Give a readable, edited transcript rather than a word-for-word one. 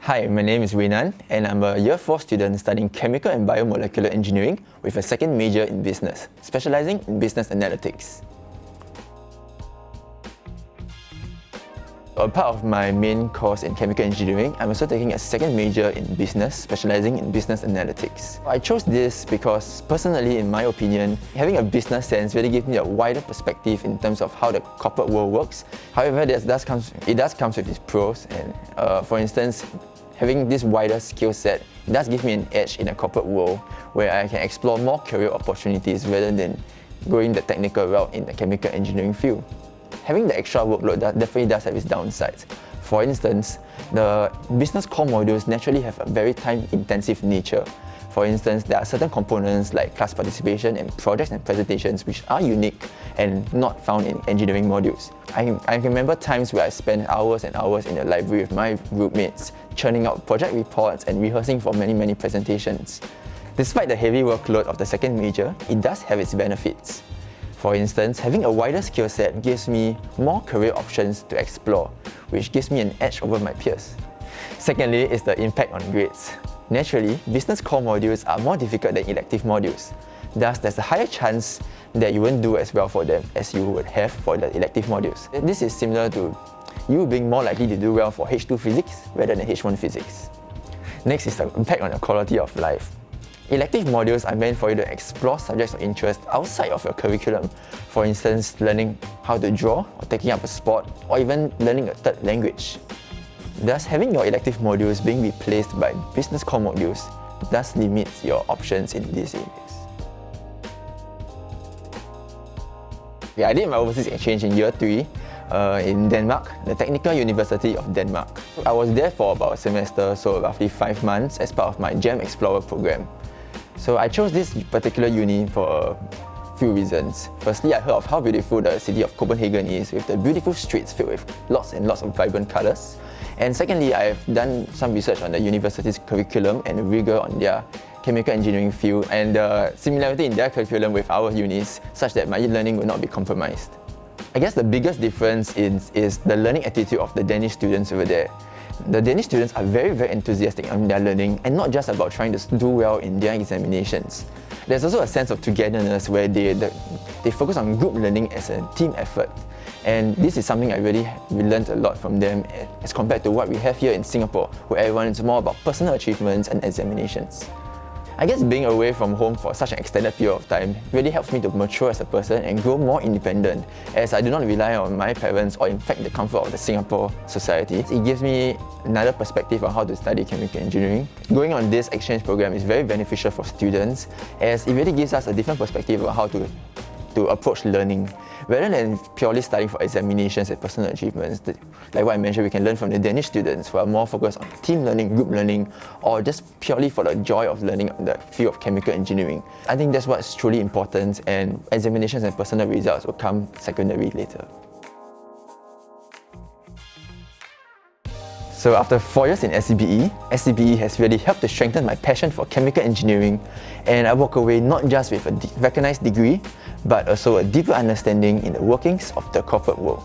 Hi, my name is Weinan and I'm a Year 4 student studying Chemical and Biomolecular Engineering with a second major in business, specializing in business analytics. A part of my main course in chemical engineering, I'm also taking a second major in business, specializing in business analytics. I chose this because, personally, in my opinion, having a business sense really gives me a wider perspective in terms of how the corporate world works. However, it does come with its pros, and for instance, having this wider skill set does give me an edge in a corporate world where I can explore more career opportunities rather than going the technical route in the chemical engineering field. Having the extra workload definitely does have its downsides. For instance, the business core modules naturally have a very time-intensive nature. For instance, there are certain components like class participation and projects and presentations which are unique and not found in engineering modules. I remember times where I spent hours and hours in the library with my roommates, churning out project reports and rehearsing for many presentations. Despite the heavy workload of the second major, it does have its benefits. For instance, having a wider skill set gives me more career options to explore, which gives me an edge over my peers. Secondly is the impact on grades. Naturally, business core modules are more difficult than elective modules. Thus, there's a higher chance that you won't do as well for them as you would have for the elective modules. This is similar to you being more likely to do well for H2 physics rather than H1 physics. Next is the impact on your quality of life. Elective modules are meant for you to explore subjects of interest outside of your curriculum. For instance, learning how to draw, or taking up a sport, or even learning a third language. Thus, having your elective modules being replaced by business core modules thus limits your options in these areas. I did my overseas exchange in Year 3 in Denmark, the Technical University of Denmark. I was there for about a semester, so roughly 5 months as part of my GEM Explorer program. So I chose this particular uni for a few reasons. Firstly, I heard of how beautiful the city of Copenhagen is, with the beautiful streets filled with lots and lots of vibrant colours. And secondly, I've done some research on the university's curriculum and rigor on their chemical engineering field and the similarity in their curriculum with our unis, such that my learning will not be compromised. I guess the biggest difference is the learning attitude of the Danish students over there. The Danish students are very enthusiastic on their learning and not just about trying to do well in their examinations. There's also a sense of togetherness where they focus on group learning as a team effort. And this is something we learned a lot from them as compared to what we have here in Singapore, where everyone is more about personal achievements and examinations. I guess being away from home for such an extended period of time really helps me to mature as a person and grow more independent, as I do not rely on my parents or in fact the comfort of the Singapore society. It gives me another perspective on how to study chemical engineering. Going on this exchange program is very beneficial for students, as it really gives us a different perspective on how to approach learning. Rather than purely studying for examinations and personal achievements, like what I mentioned, we can learn from the Danish students who are more focused on team learning, group learning, or just purely for the joy of learning in the field of chemical engineering. I think that's what's truly important, and examinations and personal results will come secondary later. So after 4 years in CBE has really helped to strengthen my passion for chemical engineering, and I walk away not just with a recognized degree, but also a deeper understanding in the workings of the corporate world.